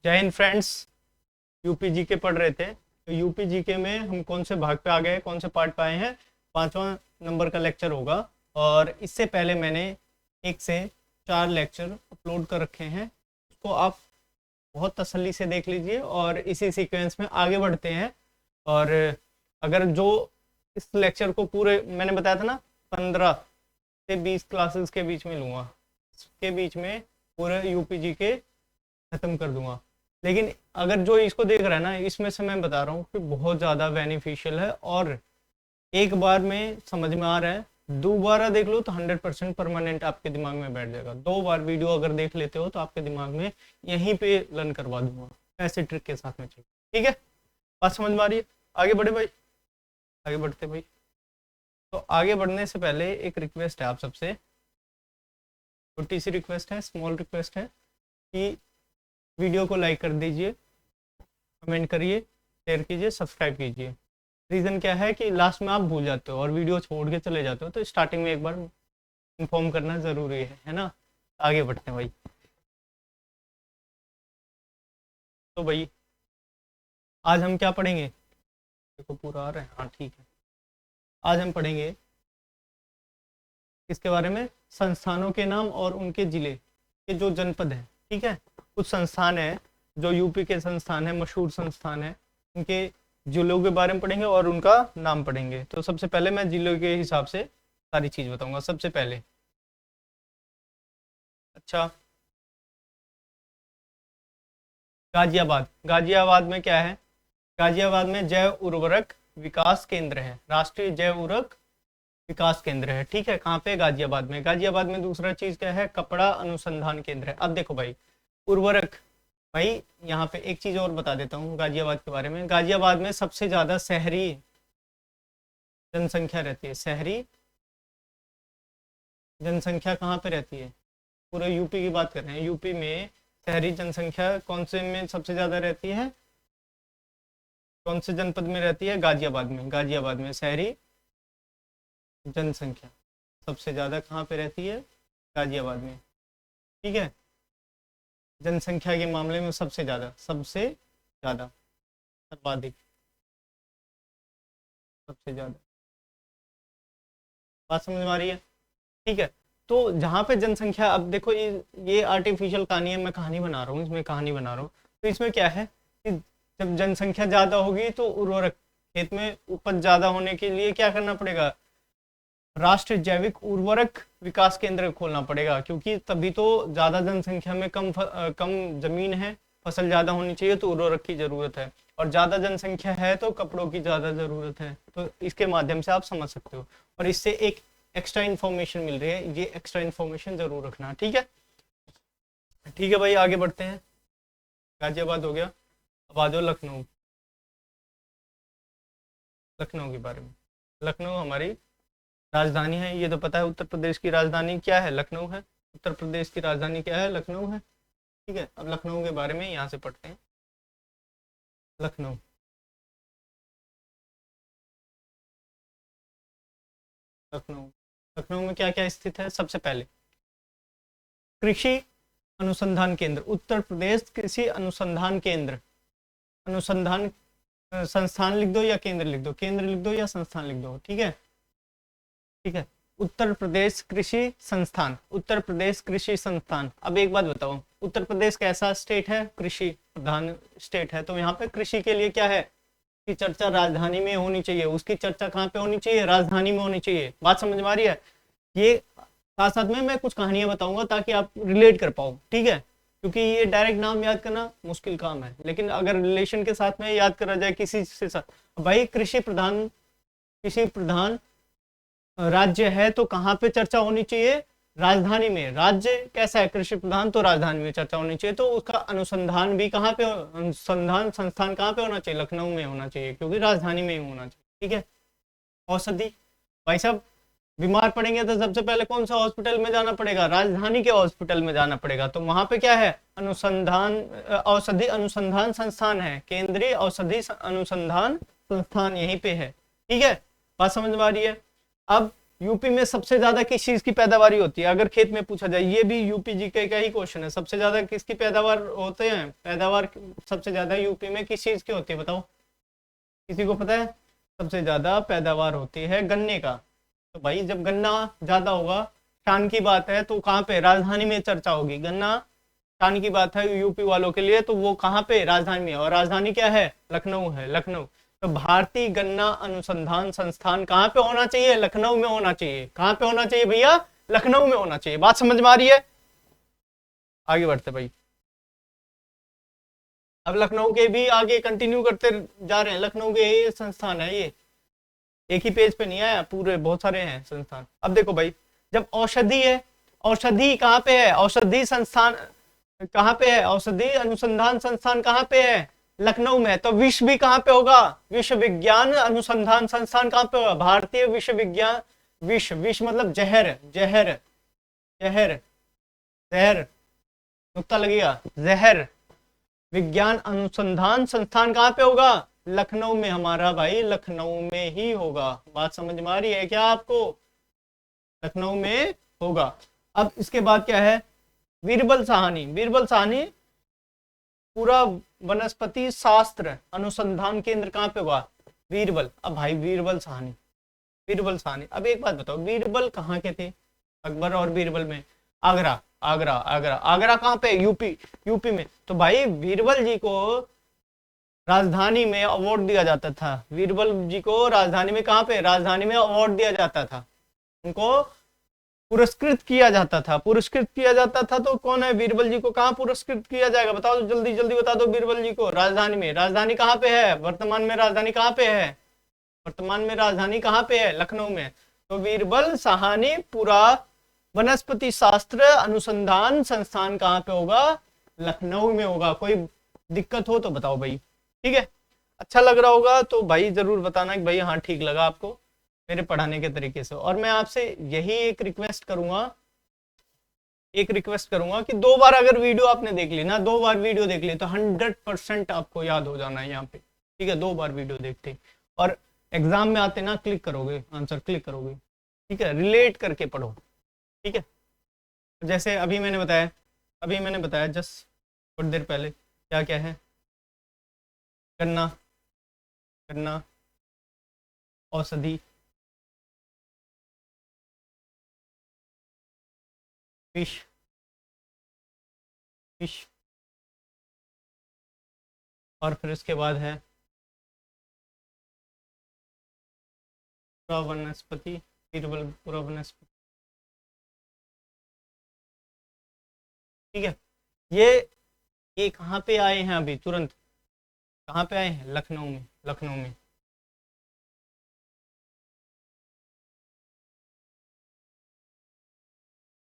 जय Hind friends. UP GK पढ़ रहे थे, तो यूपी जीके में हम कौन से भाग पे आ गए, कौन से पार्ट पे आए हैं। 5वां नंबर का लेक्चर होगा और इससे पहले मैंने 1 से 4 लेक्चर अपलोड कर रखे हैं। उसको आप बहुत तसल्ली से देख लीजिए और इसी सीक्वेंस में आगे बढ़ते हैं। और अगर जो इस लेक्चर को पूरे मैंने बताया था ना 15 से 20 क्लासेस के बीच में लूँगा, इसके बीच में पूरे यूपी जीके खत्म कर दूंगा। लेकिन अगर जो इसको देख रहा है ना, इसमें से मैं बता रहा हूँ कि बहुत ज़्यादा बेनिफिशियल है और एक बार में समझ में आ रहा है, दोबारा देख लो तो 100% परमानेंट आपके दिमाग में बैठ जाएगा। 2 बार वीडियो अगर देख लेते हो तो आपके दिमाग में यहीं पे लर्न करवा दूंगा, ऐसे ट्रिक के साथ में। चाहिए ठीक है, बात समझ में आ रही है। आगे बढ़े भाई, आगे बढ़ते भाई। तो आगे बढ़ने से पहले एक रिक्वेस्ट है आप सबसे, छोटी सी रिक्वेस्ट है, स्मॉल रिक्वेस्ट है कि वीडियो को लाइक कर दीजिए, कमेंट करिए, शेयर कीजिए, सब्सक्राइब कीजिए। रीज़न क्या है कि लास्ट में आप भूल जाते हो और वीडियो छोड़ के चले जाते हो, तो स्टार्टिंग में एक बार इन्फॉर्म करना ज़रूरी है ना। आगे बढ़ते हैं भाई। तो भाई आज हम क्या पढ़ेंगे, देखो पूरा आ रहा है, हाँ ठीक है। आज हम पढ़ेंगे किसके बारे में, संस्थानों के नाम और उनके ज़िले के जो जनपद हैं। ठीक है, कुछ संस्थान है जो यूपी के संस्थान है, मशहूर संस्थान है, उनके जिलों के बारे में पढ़ेंगे और उनका नाम पढ़ेंगे। तो सबसे पहले मैं जिलों के हिसाब से सारी चीज़ बताऊंगा। सबसे पहले अच्छा, गाजियाबाद। गाजियाबाद में क्या है, गाजियाबाद में जैव उर्वरक विकास केंद्र है, राष्ट्रीय जैव उर्वरक विकास केंद्र है। ठीक है, कहाँ पे, गाजियाबाद में। गाजियाबाद में दूसरा चीज़ क्या है, कपड़ा अनुसंधान केंद्र है। अब देखो भाई, उर्वरक, भाई यहाँ पे एक चीज़ और बता देता हूँ गाजियाबाद के बारे में। गाजियाबाद में सबसे ज़्यादा शहरी जनसंख्या रहती है। शहरी जनसंख्या कहाँ पे रहती है, पूरे यूपी की बात कर रहे हैं। यूपी में शहरी जनसंख्या कौन से में सबसे ज़्यादा रहती है, कौन से जनपद में रहती है, गाजियाबाद में। गाजियाबाद में शहरी जनसंख्या सबसे ज़्यादा कहाँ पे रहती है, गाजियाबाद में। ठीक है, जनसंख्या के मामले में सबसे ज़्यादा, सबसे ज़्यादा, सर्वाधिक, सबसे ज़्यादा। बात समझ में आ रही है। ठीक है, तो जहाँ पे जनसंख्या, अब देखो ये आर्टिफिशियल कहानी है, मैं कहानी बना रहा हूँ, इसमें कहानी बना रहा हूँ। तो इसमें क्या है कि जब जनसंख्या ज़्यादा होगी तो उर्वरक, खेत में उपज ज़्यादा होने के लिए क्या करना पड़ेगा, राष्ट्रीय जैविक उर्वरक विकास केंद्र खोलना पड़ेगा, क्योंकि तभी तो ज़्यादा जनसंख्या में कम जमीन है, फसल ज़्यादा होनी चाहिए तो उर्वरक की ज़रूरत है, और ज़्यादा जनसंख्या है तो कपड़ों की ज़्यादा ज़रूरत है। तो इसके माध्यम से आप समझ सकते हो, और इससे एक एक्स्ट्रा इन्फॉर्मेशन मिल रही है, ये एक्स्ट्रा इन्फॉर्मेशन ज़रूर रखना। ठीक है, ठीक है भाई, आगे बढ़ते हैं। गाजियाबाद हो गया, अब आ जाओ लखनऊ। लखनऊ के बारे में, लखनऊ हमारी राजधानी है, ये तो पता है। उत्तर प्रदेश की राजधानी क्या है, लखनऊ है। उत्तर प्रदेश की राजधानी क्या है, लखनऊ है। ठीक है, अब लखनऊ के बारे में यहाँ से पढ़ते हैं। लखनऊ, लखनऊ, लखनऊ में क्या क्या स्थित है। सबसे पहले कृषि अनुसंधान केंद्र, उत्तर प्रदेश कृषि अनुसंधान केंद्र। अनुसंधान संस्थान लिख दो या केंद्र लिख दो, केंद्र लिख दो या संस्थान लिख दो। ठीक है, ठीक है, उत्तर प्रदेश कृषि संस्थान, उत्तर प्रदेश कृषि संस्थान। अब एक बात बताओ, उत्तर प्रदेश कैसा स्टेट है, कृषि प्रधान स्टेट है, तो यहाँ पे कृषि के लिए क्या है की चर्चा राजधानी में होनी चाहिए। उसकी चर्चा कहाँ पे होनी चाहिए, राजधानी में होनी चाहिए। बात समझ में आ रही है। ये साथ साथ में मैं कुछ कहानियां बताऊंगा ताकि आप रिलेट कर पाओ। ठीक है, क्योंकि ये डायरेक्ट नाम याद करना मुश्किल काम है, लेकिन अगर रिलेशन के साथ में याद करा जाए किसी से साथ, भाई कृषि प्रधान राज्य है तो कहाँ पे चर्चा होनी चाहिए, राजधानी में। राज्य कैसा है, कृषि प्रधान, तो राजधानी में चर्चा होनी चाहिए। तो उसका अनुसंधान भी कहाँ पे, अनुसंधान संस्थान कहाँ पे होना चाहिए, लखनऊ में होना चाहिए, क्योंकि राजधानी में ही होना चाहिए। ठीक है, औषधि, भाई साहब बीमार पड़ेंगे तो सबसे पहले कौन सा हॉस्पिटल में जाना पड़ेगा, राजधानी के हॉस्पिटल में जाना पड़ेगा। तो वहां पे क्या है, अनुसंधान, औषधि अनुसंधान संस्थान है, केंद्रीय औषधि अनुसंधान संस्थान यहीं पे है। ठीक है, बात समझ में आ रही है। अब यूपी में सबसे ज्यादा किस चीज की पैदावारी होती है, अगर खेत में पूछा जाए, ये भी यूपी जीके का ही क्वेश्चन है, सबसे ज्यादा किसकी पैदावार होते हैं, पैदावार सबसे ज्यादा यूपी में किस चीज की होती है, बताओ, किसी को पता है? सबसे ज्यादा पैदावार होती है गन्ने का। तो भाई जब गन्ना ज्यादा होगा, शान की बात है, तो कहाँ पे, राजधानी में चर्चा होगी। गन्ना शान की बात है यूपी वालों के लिए, तो वो कहाँ पे, राजधानी में, और राजधानी क्या है, लखनऊ है, लखनऊ। तो भारतीय गन्ना अनुसंधान संस्थान कहाँ पे होना चाहिए, लखनऊ में होना चाहिए। कहाँ पे होना चाहिए भैया, लखनऊ में होना चाहिए। बात समझ में आ रही है? आगे बढ़ते भाई, अब लखनऊ के भी आगे कंटिन्यू करते जा रहे हैं। लखनऊ के ये संस्थान है, ये एक ही पेज पे नहीं आया, पूरे बहुत सारे हैं संस्थान। अब देखो भाई, जब औषधि है, औषधि कहाँ पे है, औषधि संस्थान कहाँ पे है, औषधि अनुसंधान संस्थान कहाँ पे है, लखनऊ में। तो विश्व भी कहाँ पे होगा, विश्व विज्ञान अनुसंधान संस्थान कहाँ पे होगा, भारतीय विश्व विज्ञान, विश्व, विश्व मतलब जहर, जहर, जहर, जहर, नुक्ता लगेगा, जहर विज्ञान अनुसंधान संस्थान कहाँ पे होगा, लखनऊ में हमारा भाई, लखनऊ में ही होगा। बात समझ में आ रही है क्या आपको, लखनऊ में होगा। अब इसके बाद क्या है, बीरबल साहनी, बीरबल साहनी पूरा वनस्पति शास्त्र अनुसंधान केंद्र कहाँ पे होगा, बीरबल। अब भाई बीरबल साहनी, बीरबल साहनी, अब एक बात बताओ, बीरबल कहाँ के थे, अकबर और बीरबल में, आगरा, आगरा, आगरा, आगरा कहाँ पे, यूपी, यूपी में। तो भाई बीरबल जी को राजधानी में अवार्ड दिया जाता था, बीरबल जी को राजधानी में, कहाँ पे, राजधानी में अवार्ड दिया जाता था, उनको पुरस्कृत किया जाता था, पुरस्कृत किया जाता था। तो कौन है, बीरबल जी को कहाँ पुरस्कृत किया जाएगा, बताओ जल्दी जल्दी बता दो, बीरबल जी को राजधानी में। राजधानी कहाँ पे है, वर्तमान में राजधानी कहाँ पे है, वर्तमान में राजधानी कहाँ पे है, लखनऊ में। तो बीरबल साहनी पूरा वनस्पति शास्त्र अनुसंधान संस्थान कहाँ पे होगा, लखनऊ में होगा। कोई दिक्कत हो तो बताओ भाई, ठीक है। अच्छा लग रहा होगा तो भाई जरूर बताना कि भाई हाँ ठीक लगा आपको मेरे पढ़ाने के तरीके से। और मैं आपसे यही एक रिक्वेस्ट करूंगा, एक रिक्वेस्ट करूंगा कि 2 बार अगर वीडियो आपने देख ली ना, 2 बार वीडियो देख ली तो 100% आपको याद हो जाना है यहाँ पे, ठीक है। 2 बार वीडियो देखते और एग्जाम में आते ना क्लिक करोगे, आंसर क्लिक करोगे, ठीक है, रिलेट करके पढ़ो, ठीक है। जैसे अभी मैंने बताया, अभी मैंने बताया जस्ट थोड़ी देर पहले, क्या क्या है, गन्ना, गन्ना, औषधि, फिश, फिश, और फिर उसके बाद है पूरा वनस्पति, पूरा वनस्पति, ठीक है। ये कहाँ पे आए हैं अभी तुरंत, कहाँ पे आए हैं, लखनऊ में, लखनऊ में।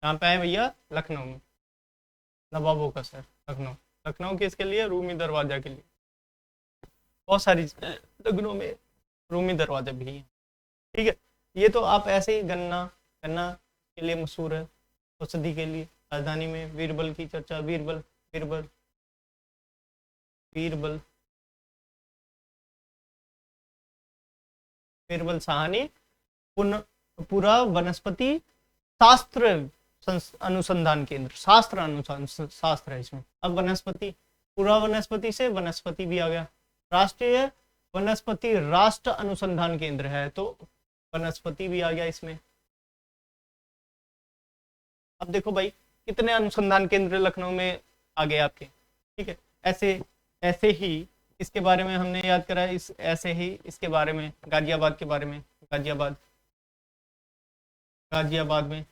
कहाँ पे आए भैया, लखनऊ में, नवाबों का शहर लखनऊ। लखनऊ किसके लिए, रूमी दरवाजा के लिए, बहुत सारी लखनऊ में रूमी दरवाजा भी है, ठीक है। ये तो आप ऐसे ही, गन्ना, गन्ना के लिए मशहूर है, औषधि के लिए, राजधानी में बीरबल की चर्चा, बीरबल, बीरबल, बीरबल, बीरबल साहनी पूरा वनस्पति शास्त्र अनुसंधान केंद्र, शास्त्र अनुसंधान, शास्त्र है इसमें। अब वनस्पति, पूरा वनस्पति से वनस्पति भी आ गया, राष्ट्रीय वनस्पति राष्ट्र अनुसंधान केंद्र है तो वनस्पति भी आ गया इसमें। अब देखो भाई कितने अनुसंधान केंद्र लखनऊ में आ गए आपके, ठीक है। ऐसे ऐसे ही इसके बारे में हमने याद करा, इस ऐसे ही इसके बारे में, गाजियाबाद के बारे में, गाजियाबाद, गाजियाबाद में,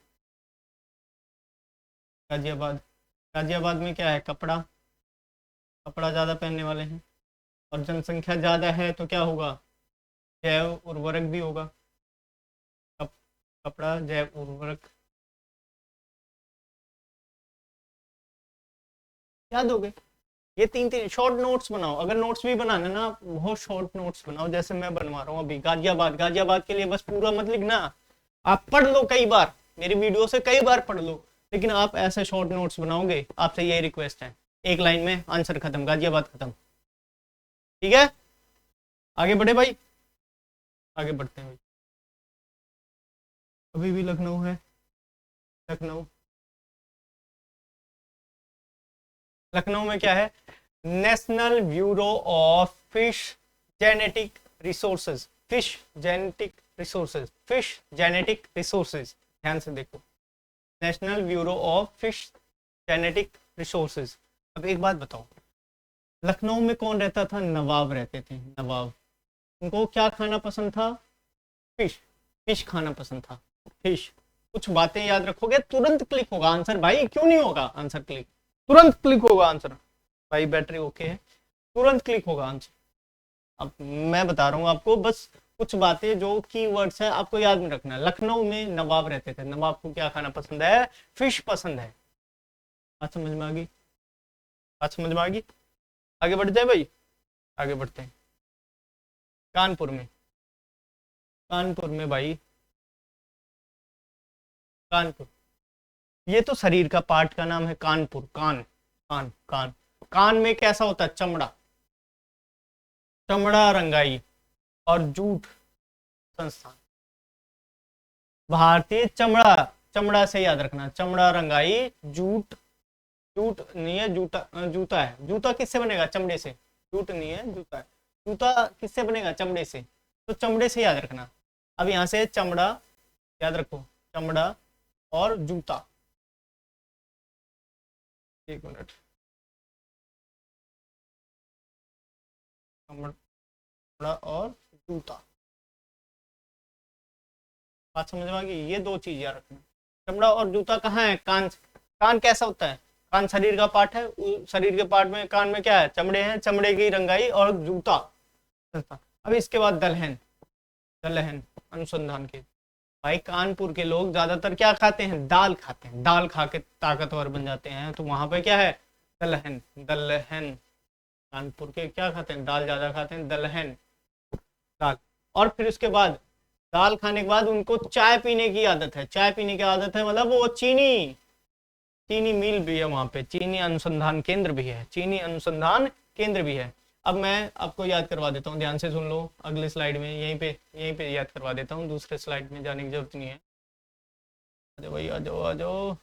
गाजियाबाद, गाजियाबाद में क्या है, कपड़ा, कपड़ा ज़्यादा पहनने वाले हैं, और जनसंख्या ज़्यादा है तो क्या होगा, जैव उर्वरक भी होगा, कपड़ा, जैव उर्वरक, याद हो गए। ये 3 शॉर्ट नोट्स बनाओ, अगर नोट्स भी बनाना ना, बहुत शॉर्ट नोट्स बनाओ, जैसे मैं बनवा रहा हूँ अभी। गाजियाबाद, गाजियाबाद के लिए बस पूरा मत लिखना, आप पढ़ लो कई बार, मेरी वीडियो से कई बार पढ़ लो, लेकिन आप ऐसे शॉर्ट नोट्स बनाओगे, आपसे यही रिक्वेस्ट है, एक लाइन में आंसर खत्म, गाजियाबाद खत्म, ठीक है। आगे बढ़े भाई, आगे बढ़ते हैं भाई। अभी भी लखनऊ है, लखनऊ। लखनऊ में क्या है, national bureau of fish genetic resources, fish genetic resources, fish genetic resources, ध्यान से देखो, national bureau of fish genetic resources. अब एक बात बताओ, लखनऊ में कौन रहता था, नवाब रहते थे, नवाब। उनको क्या खाना पसंद था, फिश, फिश खाना पसंद था, फिश। कुछ बातें याद रखोगे तुरंत क्लिक होगा आंसर भाई, क्यों नहीं होगा आंसर क्लिक, तुरंत क्लिक होगा आंसर भाई, बैटरी ओके है, तुरंत क्लिक होगा आंसर। अब मैं बता रहा हूँ आपको, बस कुछ बातें जो कीवर्ड्स हैं आपको याद में रखना है। लखनऊ में नवाब रहते थे, नवाब को क्या खाना पसंद है, फिश पसंद है। बात समझ में आ गई, बात समझ में आ गई। आगे बढ़ते हैं भाई, आगे बढ़ते हैं। कानपुर में, कानपुर में भाई, कानपुर, ये तो शरीर का पार्ट का नाम है कानपुर, कान, कान, कान। कान में कैसा होता है, चमड़ा, चमड़ा रंगाई और जूट संस्थान। भारतीय चमड़ा, चमड़ा से याद रखना, चमड़ा रंगाई जूट, जूट नहीं है, जूता, जूता है, जूता किससे बनेगा, चमड़े से, जूट नहीं है, जूता है, जूता किससे बनेगा, चमड़े से, तो चमड़े से याद रखना। अब यहाँ से चमड़ा याद रखो, चमड़ा और जूता, एक मिनट, चमड़ा और जूता, बात समझ में आ गई। ये दो चीज याद रखना, चमड़ा और जूता कहाँ है, कान, कान कैसा होता है, कान शरीर का पार्ट है, शरीर के पार्ट में कान में क्या है, चमड़े हैं, चमड़े की रंगाई और जूता। अब इसके बाद दलहन, दलहन अनुसंधान के, भाई कानपुर के लोग ज्यादातर क्या खाते हैं, दाल खाते हैं, दाल खा के ताकतवर बन जाते हैं, तो वहां पे क्या है, दलहन, दलहन। कानपुर के क्या खाते हैं, दाल ज्यादा खाते हैं, दलहन, दाल। और फिर उसके बाद दाल खाने के बाद उनको चाय पीने की आदत है, चाय पीने की आदत है, मतलब वो चीनी, चीनी मिल भी है वहां पे, चीनी अनुसंधान केंद्र भी है, चीनी अनुसंधान केंद्र भी है। अब मैं आपको याद करवा देता हूँ, ध्यान से सुन लो, अगले स्लाइड में यहीं पे याद करवा देता हूँ, दूसरे स्लाइड में जाने की जरूरत नहीं है। आ जाओ भाई, आ जाओ, आ जाओ।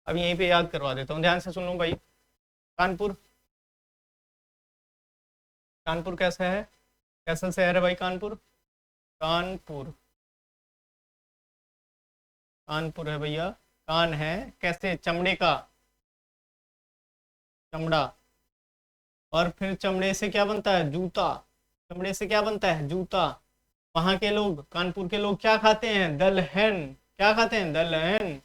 अब यहीं पे याद करवा देता हूँ, ध्यान से सुन लो भाई। कानपुर, कानपुर कैसा है, कैसा शहर है भाई कानपुर, कानपुर, कानपुर है भैया, कान है कैसे, चमड़े का, चमड़ा, और फिर चमड़े से क्या बनता है, जूता, चमड़े से क्या बनता है, जूता। वहां के लोग, कानपुर के लोग क्या खाते हैं, दलहन, क्या खाते हैं, दलहन।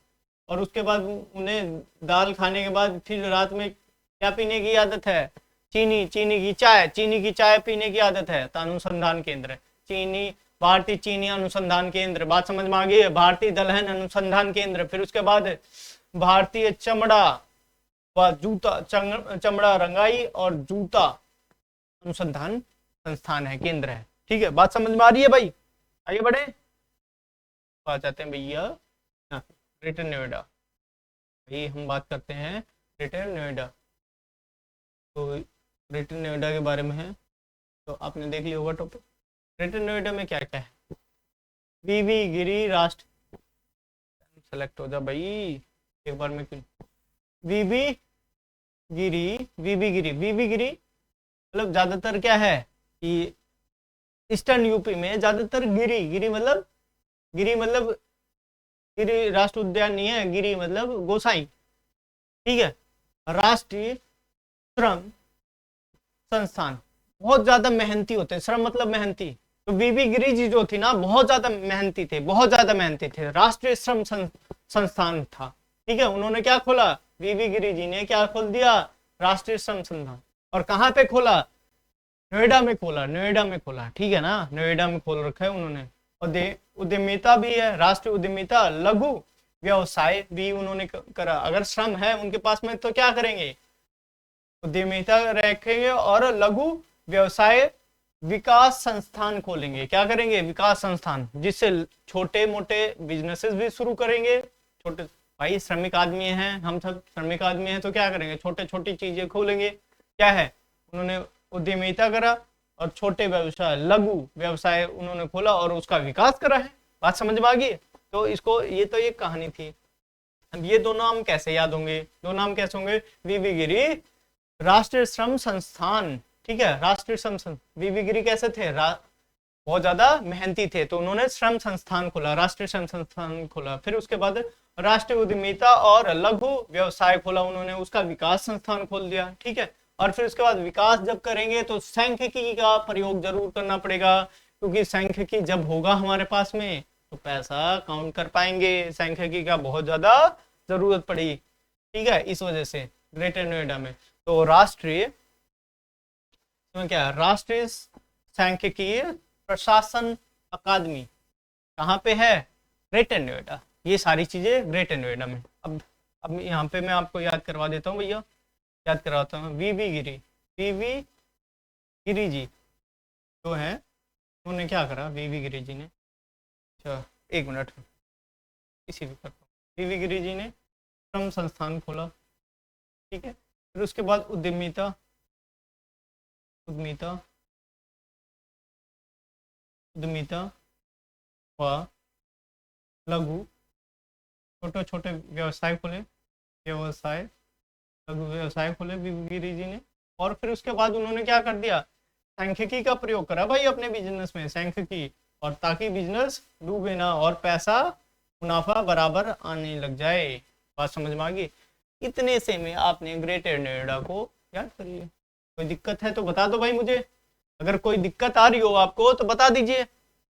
और उसके बाद उन्हें दाल खाने के बाद फिर रात में क्या पीने की आदत है, चीनी, चीनी की चाय, चीनी की चाय पीने की आदत है, तो अनुसंधान केंद्र, चीनी, भारतीय चीनी अनुसंधान केंद्र, बात समझ में आ गई है, भारतीय दलहन अनुसंधान केंद्र। फिर उसके बाद भारतीय चमड़ा व जूता, चमड़ा रंगाई और जूता अनुसंधान संस्थान है, केंद्र है, ठीक है, बात समझ में आ रही है भाई। आगे बढ़े, आ जाते हैं भैया ग्रेटर नोएडा। भाई हम बात करते हैं ग्रेटर नोएडा, तो ग्रेटर नोएडा के बारे में है, तो आपने देख लिया होगा टॉपिक। ग्रेटर नोएडा में क्या क्या है, वीवी गिरी राष्ट्र, सेलेक्ट हो जा भाई एक बार में, क्यों, वीवी गिरी, वीवी गिरी, वीवी गिरी मतलब ज्यादातर क्या है कि ईस्टर्न यूपी में ज्यादातर गिरी, गिरी मतलब, गिरी मतलब, गिरी राष्ट्र उद्यान नहीं है, गिरी मतलब गोसाई, ठीक है। राष्ट्रीय श्रम संस्थान बहुत ज्यादा मेहनती होते हैं, श्रम मतलब मेहनती, तो वीवी गिरी जी जो थी ना बहुत ज्यादा मेहनती थे, बहुत ज्यादा मेहनती थे, राष्ट्रीय श्रम संस्थान था, ठीक है। उन्होंने क्या खोला, वीवी गिरी जी ने क्या खोल दिया, राष्ट्रीय श्रम संस्थान। और कहाँ पे खोला, नोएडा में खोला, नोएडा में खोला, ठीक है ना, नोएडा में खोल रखा है उन्होंने। और उद्यमिता भी है, राष्ट्रीय उद्यमिता, लघु व्यवसाय भी उन्होंने करा। अगर श्रम है उनके पास में तो क्या करेंगे, उद्यमिता रखेंगे और लघु व्यवसाय विकास संस्थान खोलेंगे, क्या करेंगे, विकास संस्थान, जिससे छोटे मोटे बिजनेसेस भी शुरू करेंगे। छोटे भाई श्रमिक आदमी हैं, हम सब श्रमिक आदमी हैं, तो क्या करेंगे, छोटे छोटी चीजें खोलेंगे। क्या है, उन्होंने उद्यमिता करा और छोटे व्यवसाय, लघु व्यवसाय उन्होंने खोला और उसका विकास करा है। बात समझ में आ गई? तो इसको, ये तो एक कहानी थी। अब ये दो नाम कैसे याद होंगे? दो नाम कैसे होंगे? वीवी गिरी राष्ट्रीय श्रम संस्थान, ठीक है, राष्ट्रीय श्रम संस्थान। वीवी गिरी कैसे थे? बहुत ज्यादा मेहनती थे, तो उन्होंने श्रम संस्थान खोला, राष्ट्रीय श्रम संस्थान खोला। फिर उसके बाद राष्ट्रीय उद्यमिता और लघु व्यवसाय खोला उन्होंने, उसका विकास संस्थान खोल दिया, ठीक है। और फिर उसके बाद विकास जब करेंगे तो सांख्यिकी का प्रयोग जरूर करना पड़ेगा, क्योंकि सांख्यिकी जब होगा हमारे पास में तो पैसा काउंट कर पाएंगे। सांख्यिकी का बहुत ज्यादा जरूरत पड़ी, ठीक है, इस वजह से ग्रेटर नोएडा में। तो राष्ट्रीय क्या है? राष्ट्रीय सांख्यिकीय प्रशासन अकादमी कहाँ पे है? ग्रेटर नोएडा। ये सारी चीजें ग्रेटर नोएडा में। अब यहाँ पे मैं आपको याद करवा देता हूँ भैया, याद करवाता हूँ। वीवी गिरी, वीवी गिरी जी जो है, उन्होंने क्या करा? वीवी गिरी जी ने, अच्छा एक मिनट, इसी भी करता हूँ। वीवी गिरी जी ने श्रम संस्थान खोला, ठीक है। फिर उसके बाद उद्यमिता, उद्यमिता उद्यमिता व लघु छोटे छोटे व्यवसाय खोले, व्यवसाय लघु व्यवसाय खोले वीवी जी ने। और फिर उसके बाद उन्होंने क्या कर दिया? सांख्यिकी का प्रयोग करा भाई अपने बिजनेस में, सांख्यिकी, और ताकि बिजनेस डूबे ना और पैसा मुनाफा बराबर आने लग जाए। बात समझ में आ गई? इतने से में आपने ग्रेटर नोएडा को याद कर लिया। कोई दिक्कत है तो बता दो भाई मुझे, अगर कोई दिक्कत आ रही हो आपको तो बता दीजिए।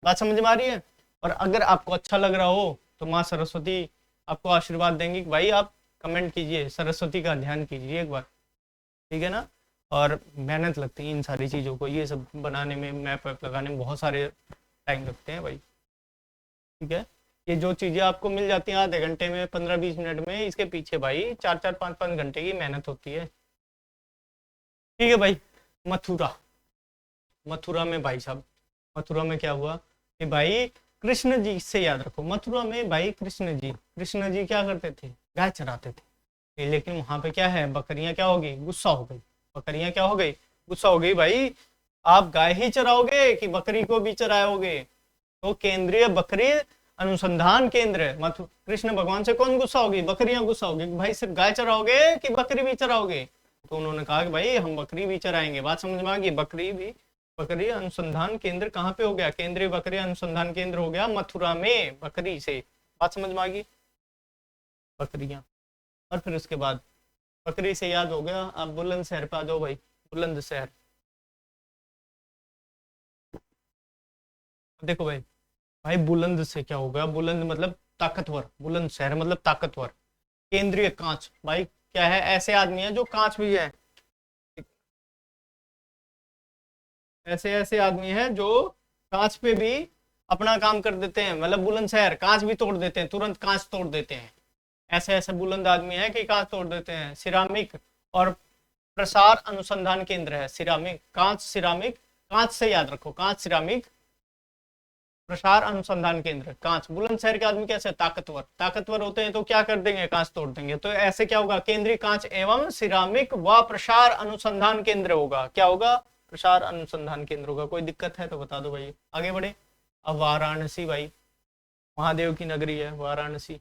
बात समझ में आ रही है? और अगर आपको अच्छा लग रहा हो तो माँ सरस्वती आपको आशीर्वाद देंगी कि भाई आप कमेंट कीजिए, सरस्वती का ध्यान कीजिए एक बार, ठीक है ना। और मेहनत लगती है इन सारी चीज़ों को, ये सब बनाने में, मैप वैप लगाने में बहुत सारे टाइम लगते हैं भाई, ठीक है। ये जो चीज़ें आपको मिल जाती हैं आधे घंटे में, 15-20 मिनट में, इसके पीछे भाई 4-4 5-5 घंटे की मेहनत होती है, ठीक है भाई। मथुरा, मथुरा में भाई साहब, मथुरा में क्या हुआ कि भाई कृष्ण जी से याद रखो। मथुरा में भाई कृष्ण जी क्या करते थे? गाय चराते थे। लेकिन वहां पे क्या है? बकरियां क्या हो गई? गुस्सा हो गई। बकरियां क्या हो गई? गुस्सा हो गई। भाई आप गाय ही चराओगे कि बकरी को भी चराओगे? तो केंद्रीय बकरी अनुसंधान केंद्र मथुरा, कृष्ण भगवान से कौन गुस्सा होगी? बकरियां गुस्सा होगी। भाई सिर्फ गाय चराओगे कि बकरी भी चराओगे? तो उन्होंने कहा कि भाई हम बकरी भी चराएंगे। बात समझ में आ गई? बकरी अनुसंधान केंद्र कहाँ पे हो गया? केंद्रीय बकरी अनुसंधान केंद्र हो गया मथुरा में, बकरी से। बात समझ में आ गई? बकरियां। और फिर उसके बाद बकरी से याद हो गया, आप बुलंदशहर पे आ जाओ भाई, बुलंदशहर। देखो भाई, भाई बुलंद से क्या हो गया? बुलंद मतलब ताकतवर, बुलंदशहर मतलब ताकतवर। केंद्रीय कांच, भाई क्या है? ऐसे आदमी है जो कांच भी है, ऐसे ऐसे आदमी हैं जो कांच पे भी अपना काम कर देते हैं। मतलब बुलंदशहर कांच भी तोड़ देते हैं, तुरंत कांच तोड़ देते हैं। ऐसे ऐसे बुलंद आदमी है कि कांच तोड़ देते हैं। सिरामिक और प्रसार अनुसंधान केंद्र है, सिरामिक, कांच, सिरामिक, कांच से याद रखो, कांच, सिरामिक, प्रसार अनुसंधान केंद्र, कांच। बुलंदशहर के आदमी कैसे? ताकतवर, ताकतवर होते हैं तो क्या कर देंगे? कांच तोड़ देंगे। तो ऐसे क्या होगा? केंद्रीय कांच एवं सिरामिक व प्रसार अनुसंधान केंद्र होगा। क्या होगा? प्रसार अनुसंधान केंद्र होगा। कोई दिक्कत है तो बता दो भाई, आगे बढ़े। अब वाराणसी भाई, महादेव की नगरी है वाराणसी।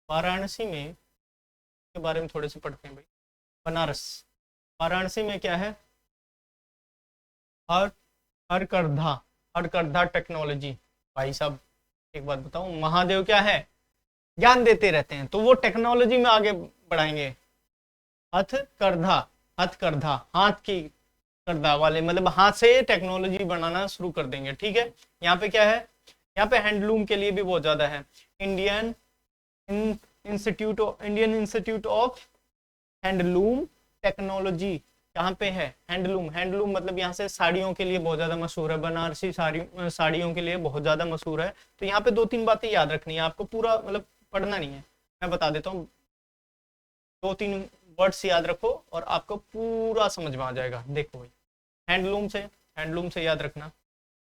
वाराणसी में के बारे में थोड़े से पढ़ते हैं भाई। बनारस, वाराणसी में क्या है? हर हरकरधा, हरकरधा टेक्नोलॉजी। भाई साहब एक बात बताऊं, महादेव क्या है? ज्ञान देते रहते हैं, तो वो टेक्नोलॉजी में आगे बढ़ाएंगे। हथकरघा, हथकरघा हाथ की करदा वाले, मतलब हाथ से टेक्नोलॉजी बनाना शुरू कर देंगे, ठीक है। यहाँ पे क्या है? यहाँ पे हैंडलूम के लिए भी बहुत ज्यादा है। Indian institute of handloom technology कहाँ पे है? हैंडलूम, हैंडलूम मतलब यहाँ से साड़ियों के लिए बहुत ज्यादा मशहूर है, बनारसी साड़ियों के लिए बहुत ज्यादा मशहूर है। तो यहाँ पे 2-3 बातें याद रखनी है आपको, पूरा मतलब पढ़ना नहीं है, मैं बता देता हूँ। 2-3 वर्ड्स याद रखो और आपको पूरा समझ में आ जाएगा। देखो भाई, हैंडलूम से याद रखना,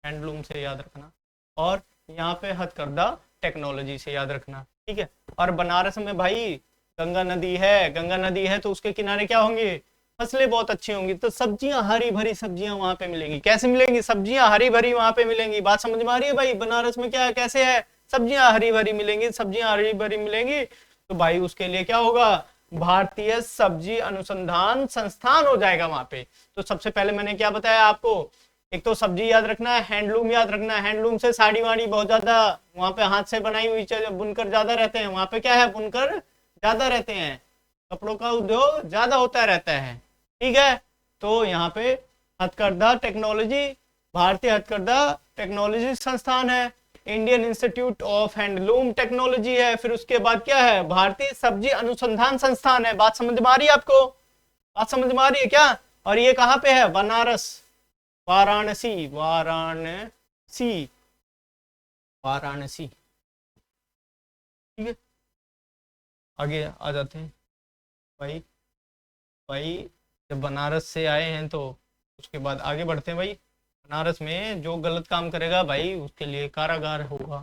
हैंडलूम से याद रखना, और यहाँ पे हथकरघा टेक्नोलॉजी से याद रखना, ठीक है। और बनारस में भाई गंगा नदी है, गंगा नदी है तो उसके किनारे क्या होंगे? फसलें बहुत अच्छी होंगी, तो सब्जियां, हरी भरी सब्जियां वहां पे मिलेंगी। कैसे मिलेंगी? सब्जियां हरी भरी वहां पे मिलेंगी। बात समझ में आ रही है भाई? बनारस में क्या है, कैसे है, सब्जियां हरी भरी मिलेंगी, सब्जियां हरी भरी मिलेंगी, तो भाई उसके लिए क्या होगा, भारतीय सब्जी अनुसंधान संस्थान हो जाएगा वहां पे। तो सबसे पहले मैंने क्या बताया आपको, एक तो सब्जी याद रखना है, हैंडलूम याद रखना है। हैंडलूम से साड़ी वाड़ी बहुत ज्यादा वहां पे हाथ से बनाई हुई चीजें, बुनकर ज्यादा रहते हैं वहां पे, क्या है, बुनकर ज्यादा रहते हैं, कपड़ों का उद्योग ज्यादा होता रहता है। ठीक है, तो यहाँ पे हथकरघा टेक्नोलॉजी, भारतीय हथकरघा टेक्नोलॉजी संस्थान है, Indian institute of handloom technology है, फिर उसके बाद क्या है, भारतीय सब्जी अनुसंधान संस्थान है। बात समझ में आ रही है आपको? बात समझ में आ रही है क्या? और ये कहाँ पे है? बनारस, वाराणसी, वाराणसी, वाराणसी। ठीक है, आगे आ जाते हैं भाई। भाई जब बनारस से आए हैं तो उसके बाद आगे बढ़ते हैं भाई। बनारस में जो गलत काम करेगा भाई उसके लिए कारागार होगा।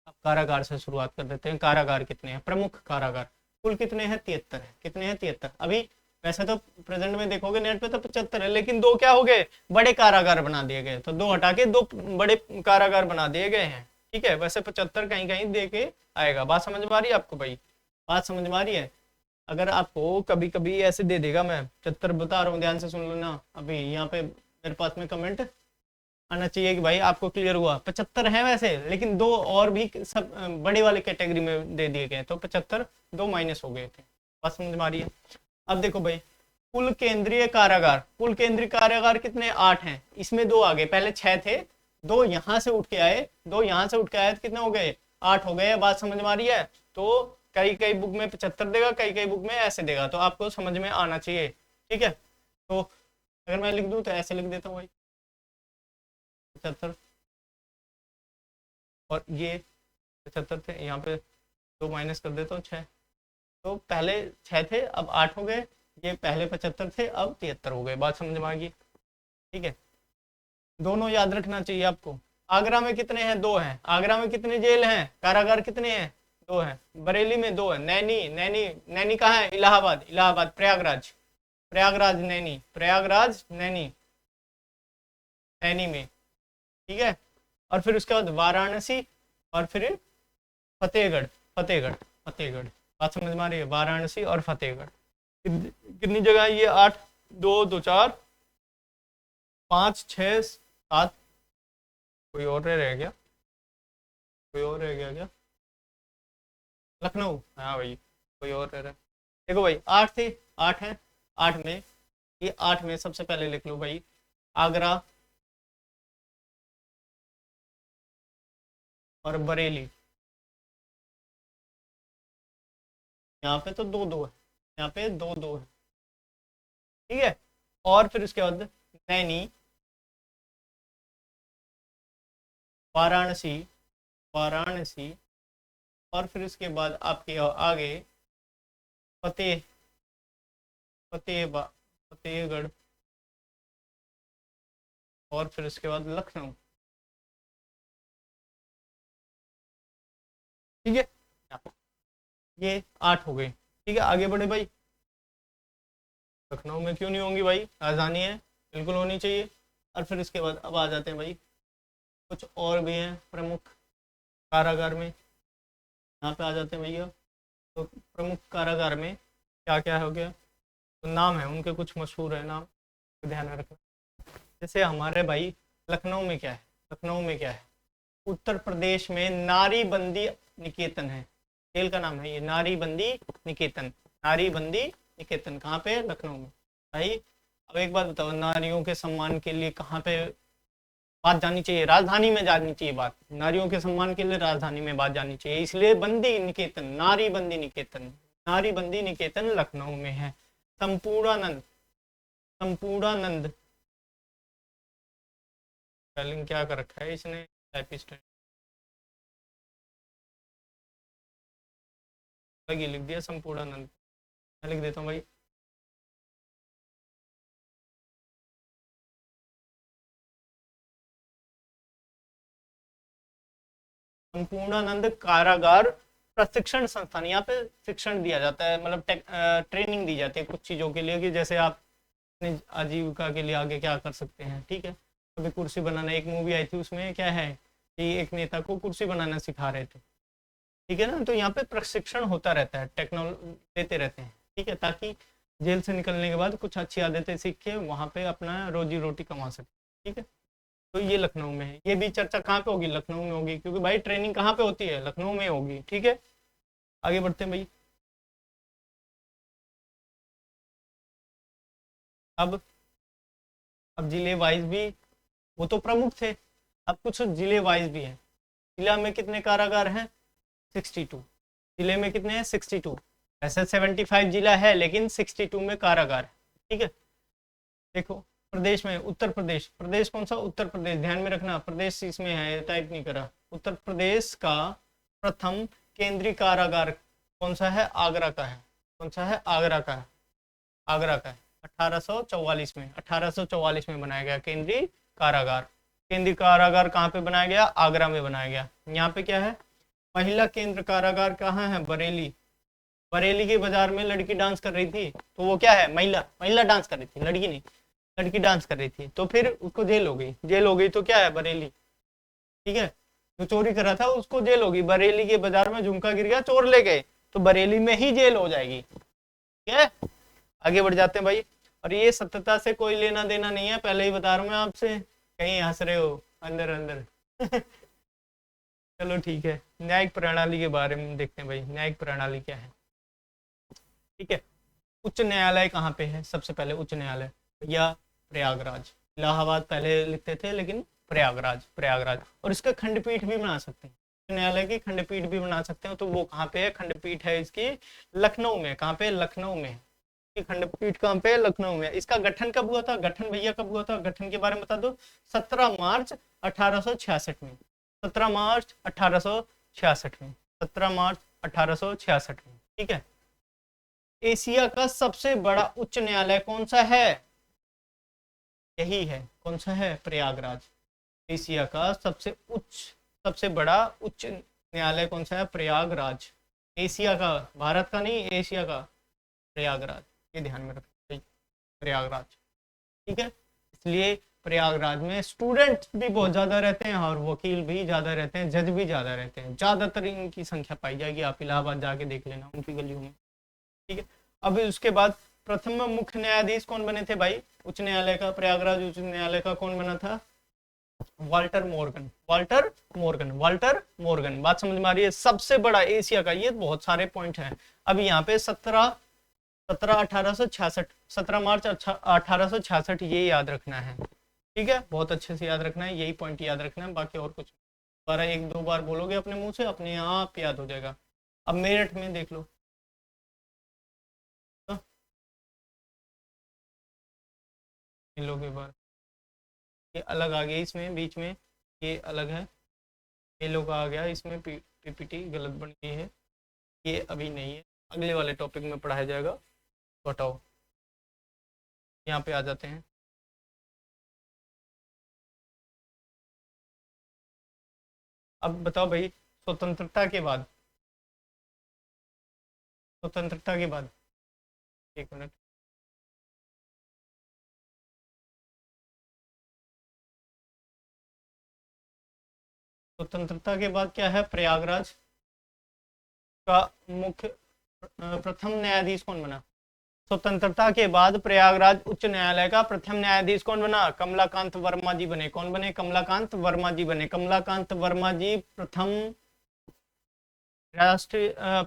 अब कारागार से शुरुआत कर देते हैं। कारागार कितने हैं? प्रमुख कारागार कुल कितने हैं? 73 है। कितने हैं? 73। अभी वैसे तो प्रेजेंट में देखोगे नेट पे तो 75 है, लेकिन दो क्या हो गए, बड़े कारागार बना दिए गए, तो दो हटा के दो बड़े कारागार बना दिए गए हैं। ठीक है, वैसे 75 कहीं कहीं दे के आएगा। बात समझ में आ रही है आपको भाई? बात समझ में आ रही है? अगर आपको कभी कभी ऐसे दे देगा, मैं 75 बता रहा हूँ, ध्यान से सुन लेना। अभी यहाँ पे मेरे पास में कमेंट आना चाहिए कि भाई आपको क्लियर हुआ। 75 है वैसे, लेकिन दो और भी सब बड़े वाले कैटेगरी में दे दिए गए, तो 75 दो माइनस हो गए थे। बात समझ में आ रही है? अब देखो भाई, कुल केंद्रीय कारागार, कुल केंद्रीय कारागार कितने? 8 हैं। इसमें दो आ गए, पहले 6 थे, दो यहाँ से उठ के आए, दो यहाँ से उठ के आए, तो कितने हो गए? 8 हो गए। बात समझ में आ रही है? तो कई कई बुक में 75 देगा, कई कई बुक में ऐसे देगा, तो आपको समझ में आना चाहिए। ठीक है, तो अगर मैं लिख दूं तो ऐसे लिख देता हूँ भाई, 75, और ये 75 थे, यहाँ पे दो माइनस कर देता हूँ, 6। तो पहले 6 थे, अब 8 हो गए। ये पहले 75 थे, अब 73 हो गए। बात समझ में आ गई? ठीक है, दोनों याद रखना चाहिए आपको। आगरा में कितने हैं? दो हैं। आगरा में कितने जेल हैं, कारागार कितने हैं? दो हैं। बरेली में दो है। नैनी, नैनी, नैनी कहाँ है? इलाहाबाद, इलाहाबाद, प्रयागराज, प्रयागराज नैनी, प्रयागराज नैनी, नैनी में। ठीक है, और फिर उसके बाद वाराणसी, और फिर फतेहगढ़, फतेहगढ़, फतेहगढ़। बात समझ में आ रही है? वाराणसी और फतेहगढ़। कितनी जगह है ये? 8, 2, 2, 4, 5, 6, 7। कोई और रह गया? कोई और रह गया क्या? लखनऊ, हाँ भाई, कोई और रह रहा है। देखो भाई, 8 थे, 8 हैं। 8 में, ये 8 में सबसे पहले लिख लो भाई, आगरा और बरेली। यहाँ पे तो दो दो है, यहाँ पे दो दो है। ठीक है, और फिर उसके बाद नैनी, वाराणसी, वाराणसी, और फिर उसके बाद आपके आगे फतेह, फतेहगढ़, और फिर उसके बाद लखनऊ। ठीक है, ये 8 हो गए। ठीक है, आगे बढ़े भाई। लखनऊ में क्यों नहीं होंगी भाई, राजधानी है, बिल्कुल होनी चाहिए। और फिर उसके बाद अब आ जाते हैं भाई, कुछ और भी हैं प्रमुख कारागार में, यहाँ पे आ जाते हैं भैया। तो प्रमुख कारागार में क्या क्या हो गया, तो नाम है उनके, कुछ मशहूर है नाम, तो ध्यान में रखना। जैसे हमारे भाई लखनऊ में क्या है, लखनऊ में क्या है, उत्तर प्रदेश में नारी बंदी निकेतन है, जेल का नाम है ये, नारी बंदी निकेतन, नारी बंदी निकेतन। कहाँ पे? लखनऊ में। भाई अब एक बात बताओ, नारियों के सम्मान के लिए कहाँ पे बात जानी चाहिए? राजधानी में जानी चाहिए बात। नारियों के सम्मान के लिए राजधानी में बात जानी चाहिए, इसलिए बंदी निकेतन, नारी बंदी निकेतन, नारी बंदी निकेतन लखनऊ में है। संपूर्णानंद, संपूर्णानंद, स्पेलिंग क्या कर रखा है इसने, टाइपिस्ट लिख दिया संपूर्णानंद। मैं लिख देता हूँ भाई, संपूर्णानंद कारागार प्रशिक्षण संस्थान। यहाँ पे शिक्षण दिया जाता है, मतलब ट्रेनिंग दी जाती है कुछ चीज़ों के लिए, कि जैसे आप अपनी आजीविका के लिए आगे क्या कर सकते हैं। ठीक है, कभी कुर्सी बनाना, एक मूवी आई थी उसमें क्या है कि एक नेता को कुर्सी बनाना सिखा रहे थे। ठीक है ना, तो यहाँ पे प्रशिक्षण होता रहता है, टेक्नोलॉजी देते रहते हैं। ठीक है, ताकि जेल से निकलने के बाद कुछ अच्छी आदतें सीख के वहाँ पे अपना रोजी रोटी कमा सके। ठीक है, तो ये लखनऊ में है। ये भी चर्चा कहाँ पे होगी, लखनऊ में होगी, क्योंकि भाई ट्रेनिंग कहाँ पे होती है, लखनऊ में होगी। ठीक है, आगे बढ़ते हैं भाई। अब अब जिले वाइज भी, वो तो प्रमुख थे, अब कुछ जिले वाइज भी है। जिला में कितने कारागार हैं, 62। जिले में कितने हैं, 62। ऐसे 75 जिला है लेकिन 62 में कारागार है। ठीक है, देखो प्रदेश में उत्तर प्रदेश, प्रदेश कौन सा, उत्तर प्रदेश, ध्यान में रखना प्रदेश इसमें है, टाइप नहीं करा। उत्तर प्रदेश का प्रथम केंद्रीय कारागार कौन सा है, आगरा का है। कौन सा है, आगरा का है, आगरा का है। 1844 में बनाया गया केंद्रीय कारागार। केंद्रीय कारागार कहाँ पे बनाया गया, आगरा में बनाया गया। यहाँ पे क्या है, पहला केंद्र कारागार कहाँ है, बरेली। बरेली के बाजार में लड़की डांस कर रही थी, तो वो क्या है, महिला, महिला डांस कर रही थी, लड़की नहीं, लड़की डांस कर रही थी, तो फिर उसको जेल हो गई। जेल हो गई तो क्या है, बरेली। ठीक है, जो चोरी कर रहा था उसको जेल होगी। बरेली के बाजार में झुमका गिर गया, चोर ले गए, तो बरेली में ही जेल हो जाएगी। ठीक है, आगे बढ़ जाते हैं भाई। और ये सत्यता से कोई लेना देना नहीं है, पहले ही बता रहा हूँ मैं आपसे, कहीं हंस रहे हो अंदर अंदर। चलो ठीक है, न्यायिक प्रणाली के बारे में देखते हैं भाई, न्यायिक प्रणाली क्या है। ठीक है, उच्च न्यायालय कहाँ पे है, सबसे पहले उच्च न्यायालय या प्रयागराज। इलाहाबाद पहले लिखते थे लेकिन प्रयागराज, प्रयागराज। और इसका खंडपीठ भी बना सकते हैं, उच्च न्यायालय की खंडपीठ भी बना सकते हैं, तो वो कहाँ पे है, खंडपीठ है इसकी लखनऊ में। कहाँ पे, लखनऊ में। खंडपीठ कहाँ पे, लखनऊ में। इसका गठन कब हुआ था, गठन भैया कब हुआ था, गठन के बारे में बता दो। 17 मार्च 1866 में, 17 मार्च 1866 में, 17 मार्च 1866 में। ठीक है, एशिया का सबसे बड़ा उच्च न्यायालय कौन सा है, यही है, कौन सा है, प्रयागराज। एशिया का सबसे बड़ा उच्च न्यायालय कौन सा है, प्रयागराज। एशिया का, भारत का नहीं, एशिया का, प्रयागराज। ये ध्यान में रखना, प्रयागराज। ठीक है, इसलिए प्रयागराज में स्टूडेंट भी बहुत ज्यादा रहते हैं और वकील भी ज्यादा रहते हैं, जज भी ज्यादा रहते हैं, ज्यादातर इनकी संख्या पाई जाएगी। आप इलाहाबाद जाके देख लेना उनकी गलियों में। ठीक है, अब उसके बाद प्रथम मुख्य न्यायाधीश कौन बने थे भाई, उच्च न्यायालय का, प्रयागराज उच्च न्यायालय का कौन बना था, Walter Morgan. Walter Morgan, Walter Morgan. बात समझ में आ रही है, सबसे बड़ा एशिया का। ये बहुत सारे पॉइंट हैं। अब यहाँ पे 17 1866, 17 मार्च 1866, ये याद रखना है। ठीक है, बहुत अच्छे से याद रखना है, यही पॉइंट याद रखना है, बाकी और कुछ बारह एक दो बार बोलोगे अपने मुंह से, अपने आप याद हो जाएगा। अब मेरठ में देख लो, तो इन लोगों के बारे, ये अलग आ गया इसमें बीच में, ये अलग है, ये लोग आ गया इसमें, पीपीटी गलत बन गई है, ये अभी नहीं है, अगले वाले टॉपिक में पढ़ाया जाएगा। बताओ, यहाँ पे आ जाते हैं। अब बताओ भाई, स्वतंत्रता के बाद, स्वतंत्रता के बाद, एक मिनट, स्वतंत्रता के बाद क्या है, प्रयागराज का मुख्य प्रथम न्यायाधीश कौन बना। स्वतंत्रता के बाद प्रयागराज उच्च न्यायालय का प्रथम न्यायाधीश कौन बना, कमलाकांत वर्मा जी बने। कौन बने, कमलाकांत वर्मा जी बने। कमलाकांत वर्मा जी प्रथम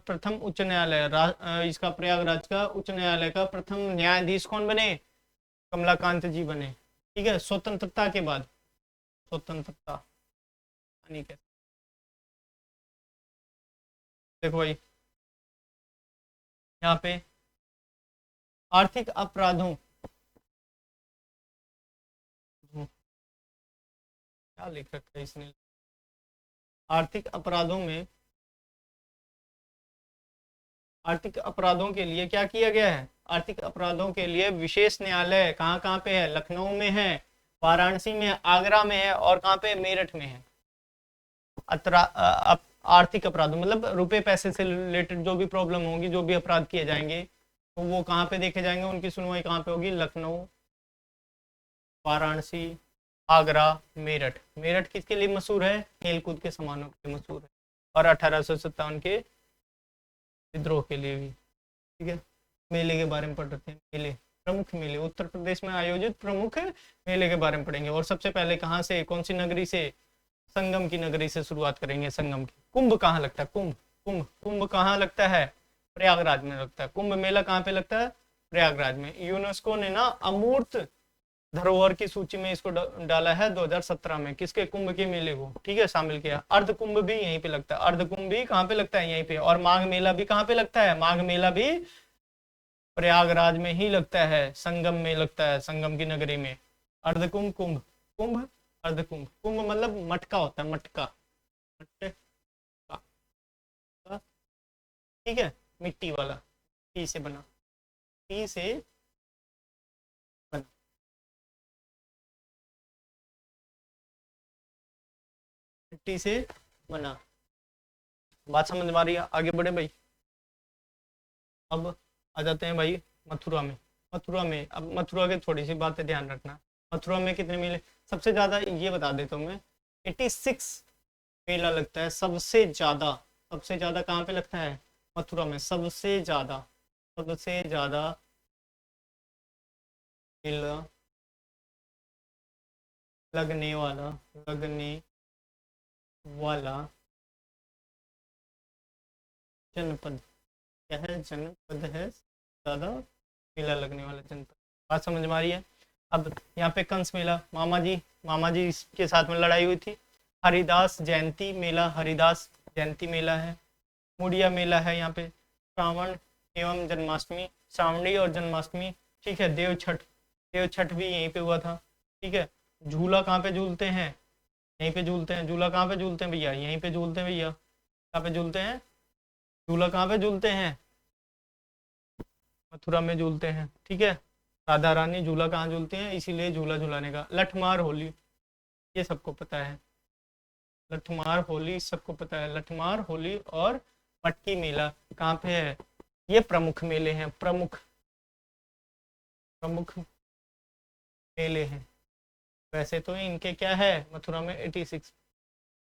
प्रथम उच्च न्यायालय, इसका प्रयागराज का उच्च न्यायालय का प्रथम न्यायाधीश कौन बने, कमलाकांत जी बने। ठीक है, स्वतंत्रता के बाद, स्वतंत्रता नहीं कहते, देखो भाई यहाँ पे आर्थिक अपराधों, क्या लिख रखा है इसने, आर्थिक अपराधों में, आर्थिक अपराधों के लिए क्या किया गया है, आर्थिक अपराधों के लिए विशेष न्यायालय कहाँ कहाँ पे है, लखनऊ में है, वाराणसी में है, आगरा में है, और कहाँ पे, मेरठ में है। आर्थिक अपराधों मतलब रुपए पैसे से रिलेटेड जो भी प्रॉब्लम होगी, जो भी अपराध किए जाएंगे, तो वो कहाँ पे देखे जाएंगे, उनकी सुनवाई कहाँ पे होगी, लखनऊ वाराणसी, आगरा, मेरठ। मेरठ किसके लिए मशहूर है? खेलकूद के सामानों के लिए मशहूर है, और 1857 के विद्रोह के लिए भी। ठीक है, मेले के बारे में पढ़ रहे हैं। मेले, प्रमुख मेले, उत्तर प्रदेश में आयोजित प्रमुख मेले के बारे में पढ़ेंगे। और सबसे पहले कहाँ से, कौन सी नगरी से? संगम की नगरी से शुरुआत करेंगे। संगम की। कुंभ कहाँ लगता है? कुंभ, कुंभ, कुंभ कहाँ लगता है? प्रयागराज में लगता है। कुंभ मेला कहाँ पे लगता है? प्रयागराज में। यूनेस्को ने ना अमूर्त धरोहर की सूची में इसको डाला है 2017 में। किसके? कुंभ के मेले को, ठीक है, शामिल किया। अर्ध कुंभ भी यहीं पे लगता है। अर्ध कुंभ भी कहाँ पे लगता है? यहीं पे। और माघ मेला भी कहाँ पे लगता है? माघ मेला भी प्रयागराज में ही लगता है, संगम में लगता है, संगम की नगरी में। अर्ध कुंभ, कुंभ, कुंभ, अर्ध कुंभ। कुंभ मतलब मटका होता है, मटका, मटका, ठीक है, मिट्टी वाला, मिट्टी से बना, मिट्टी से बना। मिट्टी से बना। बात समझ में आ रही है? आगे बढ़े भाई। अब आ जाते हैं भाई मथुरा में। मथुरा में, अब मथुरा की थोड़ी सी बातें ध्यान रखना। मथुरा में कितने मेले? सबसे ज्यादा ये बता देता हूँ मैं, 86 मेला लगता है सबसे ज्यादा। सबसे ज्यादा कहाँ पे लगता है? मथुरा में सबसे ज्यादा, सबसे ज्यादा मेला लगने वाला, लगने वाला जनपद क्या है? जनपद है ज्यादा मेला लगने वाला जनपद। बात समझ में आ रही है? अब यहाँ पे कंस मेला, मामा जी के साथ में लड़ाई हुई थी। हरिदास जयंती मेला, हरिदास जयंती मेला है। मुड़िया मेला है यहाँ पे। श्रावण एवं जन्माष्टमी, श्रावणी और जन्माष्टमी, ठीक है। देव छठ, देव छठ भी यहीं पे हुआ था, ठीक है। झूला कहाँ पे झूलते हैं? यहीं पे झूलते हैं। झूला कहाँ पे झूलते हैं भैया? यहीं पे झूलते हैं भैया। कहाँ पे झूलते हैं? झूला कहाँ पे झूलते हैं? मथुरा में झूलते हैं, ठीक है। राधा रानी झूला कहाँ झूलते हैं? इसीलिए झूला झूलाने का। लठमार होली, ये सबको पता है। लठमार होली सबको पता है। लठमार होली और मटकी मेला कहाँ पे है? ये प्रमुख मेले हैं, प्रमुख, प्रमुख मेले हैं। वैसे तो इनके क्या है मथुरा में 86,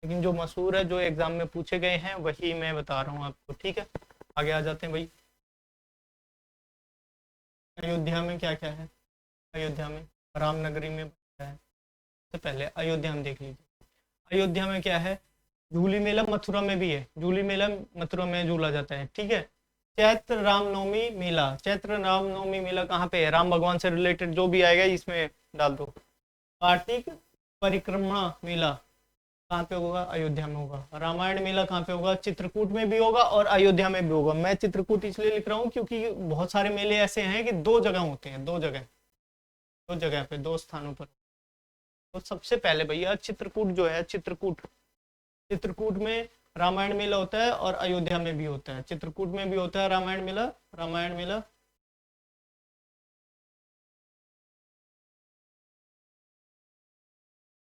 लेकिन जो मशहूर है, जो एग्जाम में पूछे गए हैं, वही मैं बता रहा हूँ आपको, ठीक है। आगे आ जाते हैं भाई। अयोध्या में क्या क्या है? अयोध्या में रामनगरी में क्या है? तो पहले अयोध्या में देख लीजिए। अयोध्या में क्या है? झूली मेला मथुरा में भी है। झूली मेला मथुरा में झूला जाता है, ठीक है। चैत्र रामनवमी मेला, चैत्र रामनवमी मेला कहाँ पे है? राम भगवान से रिलेटेड जो भी आएगा इसमें डाल दो। कार्तिक परिक्रमा मेला कहाँ पे होगा? अयोध्या में होगा। रामायण मेला कहाँ पे होगा? चित्रकूट में भी होगा और अयोध्या में भी होगा। मैं चित्रकूट इसलिए लिख रहा हूँ क्योंकि बहुत सारे मेले ऐसे हैं कि दो जगह होते हैं, दो जगह, दो जगह पे, दो स्थानों पर। तो सबसे पहले भैया चित्रकूट जो है, चित्रकूट, चित्रकूट में रामायण मेला होता है और अयोध्या में भी होता है। चित्रकूट में भी होता है रामायण मेला, रामायण मेला,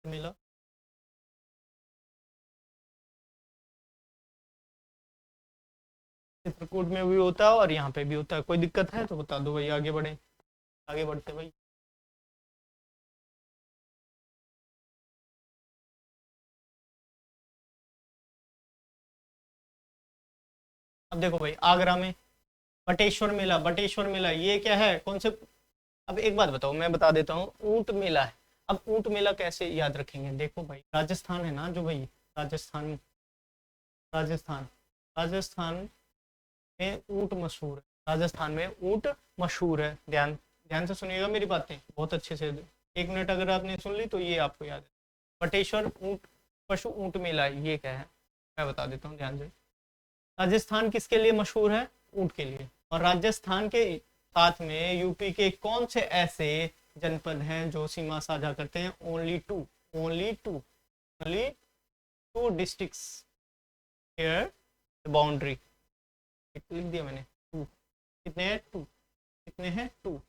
मेला। चित्रकूट में भी होता है और यहाँ पे भी होता है। कोई दिक्कत है तो बता दो भाई, आगे बढ़े। आगे बढ़ते भाई। अब देखो भाई, आगरा में बटेश्वर मेला, बटेश्वर मेला ये क्या है? कौन से? अब एक बात बताओ, मैं बता देता हूँ, ऊंट मेला है। अब ऊंट मेला कैसे याद रखेंगे? देखो भाई, राजस्थान है ना जो भाई, राजस्थान, राजस्थान, राजस्थान में ऊंट मशहूर है। राजस्थान में ऊंट मशहूर है। ध्यान, ध्यान से सुनिएगा मेरी बातें बहुत अच्छे से। 1 मिनट अगर आपने सुन ली तो ये आपको याद है। बटेश्वर ऊंट, पशु ऊंट मेला ये क्या है? मैं बता देता हूँ ध्यान से। राजस्थान किसके लिए मशहूर है? ऊंट के लिए। और राजस्थान के साथ में यूपी के कौन से ऐसे जनपद हैं जो सीमा साझा करते हैं? Only two, only two, only two districts share the boundary. लिख दिया मैंने, टू। कितने हैं? टू। कितने हैं? टू,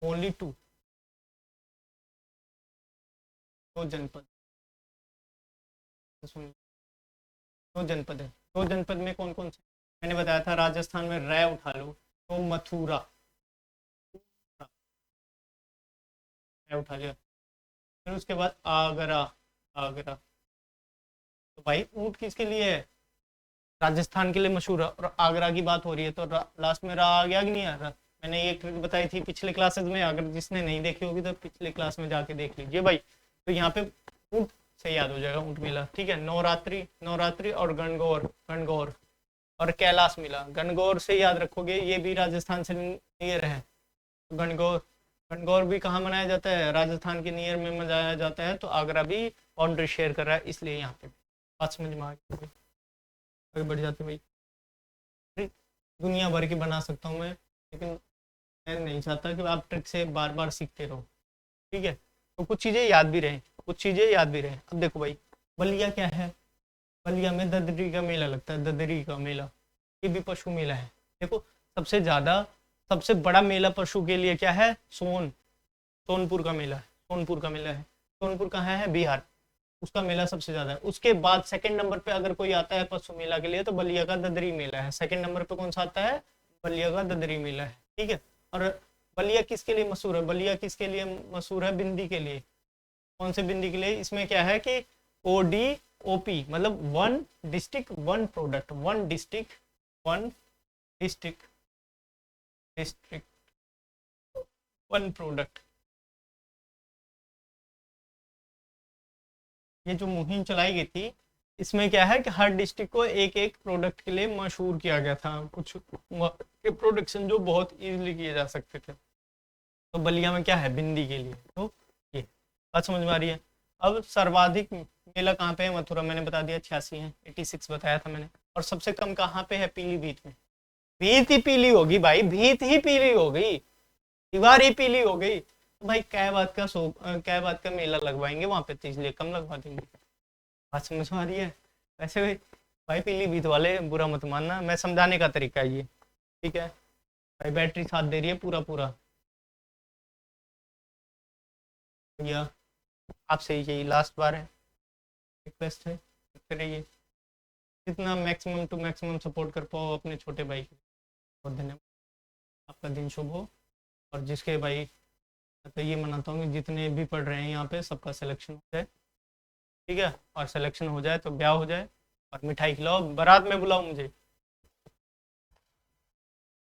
ओनली टू, दो जनपद। सुन, दो जनपद है। दो जनपद में कौन कौन से? मैंने बताया था राजस्थान में रै उठा लो तो मथुरा, उठा लिया। फिर उसके बाद आगरा, आगरा तो भाई ऊँट किसके लिए है? राजस्थान के लिए मशहूर है, और आगरा की बात हो रही है तो लास्ट में रा आ गया कि नहीं आ रहा? मैंने ये ट्रिक बताई थी पिछले क्लासेस में, अगर जिसने नहीं देखी होगी तो पिछले क्लास में जाके देख लीजिए भाई। तो यहाँ पे ऊँट से याद हो जाएगा, ऊँट मेला, ठीक है। नवरात्रि, नवरात्रि और गणगौर, गणगौर और कैलाश मेला। गणगौर से याद रखोगे, ये भी राजस्थान से नियर है। गणगौर, गणगौर भी कहाँ मनाया जाता है? राजस्थान के नियर में मनाया जाता है। तो आगरा भी बाउंड्री शेयर कर रहा है, इसलिए यहाँ पे बात समझ में आ गई। आगे बढ़ जाते भाई। दुनिया भर की बना सकता हूँ मैं, लेकिन मैं नहीं चाहता कि आप ट्रिक से बार बार सीखते रहो, ठीक है। तो कुछ चीज़ें याद भी रहें, कुछ चीज़ें याद भी रहें। अब देखो भाई, बलिया क्या है? बलिया में ददरी का मेला लगता है, ददरी का मेला, ये भी पशु मेला है। देखो सबसे ज़्यादा, सबसे बड़ा मेला पशु के लिए क्या है? सोनपुर का मेला है, सोनपुर का मेला है। सोनपुर कहाँ है? बिहार, उसका मेला सबसे ज़्यादा है। उसके बाद सेकंड नंबर पे अगर कोई आता है पशु मेला के लिए तो बलिया का ददरी मेला है। सेकंड नंबर पे कौन सा आता है? बलिया का ददरी मेला है, ठीक है। और बलिया किसके लिए मशहूर है? बलिया किसके लिए मशहूर है? बिंदी के लिए। कौन से बिंदी के लिए? इसमें क्या है कि ODOP मतलब one district one product, one district one district district one product. ये जो मुहिम चलाई गई थी, इसमें क्या है कि हर डिस्ट्रिक्ट को एक एक प्रोडक्ट के लिए मशहूर किया गया था, कुछ के प्रोडक्शन जो बहुत इजीली किए जा सकते थे। तो बलिया में क्या है? बिंदी के लिए। तो ये बात समझ में आ रही है। अब सर्वाधिक मेला कहाँ पे है? मथुरा, मैंने बता दिया 86 है, 86 बताया था मैंने। और सबसे कम कहाँ पे है? पीलीभीत में। भीत ही पीली होगी भाई, भीत ही पीली हो गई, दीवार ही पीली हो गई। तो भाई क्या बात का मेला लगवाएंगे वहां पे, तो इसलिए कम लगवा देंगे। बात समझ में आ रही है? वैसे भाई पीलीभीत वाले बुरा मत मानना, मैं समझाने का तरीका है ये, ठीक है भाई। बैटरी साथ दे रही है पूरा पूरा भैया। आपसे यही लास्ट बार है, रिक्वेस्ट है, करते रहिए। जितना मैक्सिमम टू मैक्सिमम सपोर्ट कर पाओ अपने छोटे भाई को। बहुत धन्यवाद, आपका दिन शुभ हो। और जिसके भाई तो ये मनाता हूँ कि जितने भी पढ़ रहे हैं यहाँ पे सबका सिलेक्शन हो जाए, ठीक है। और सिलेक्शन हो जाए तो ब्याह हो जाए और मिठाई खिलाओ, बारात में बुलाओ मुझे।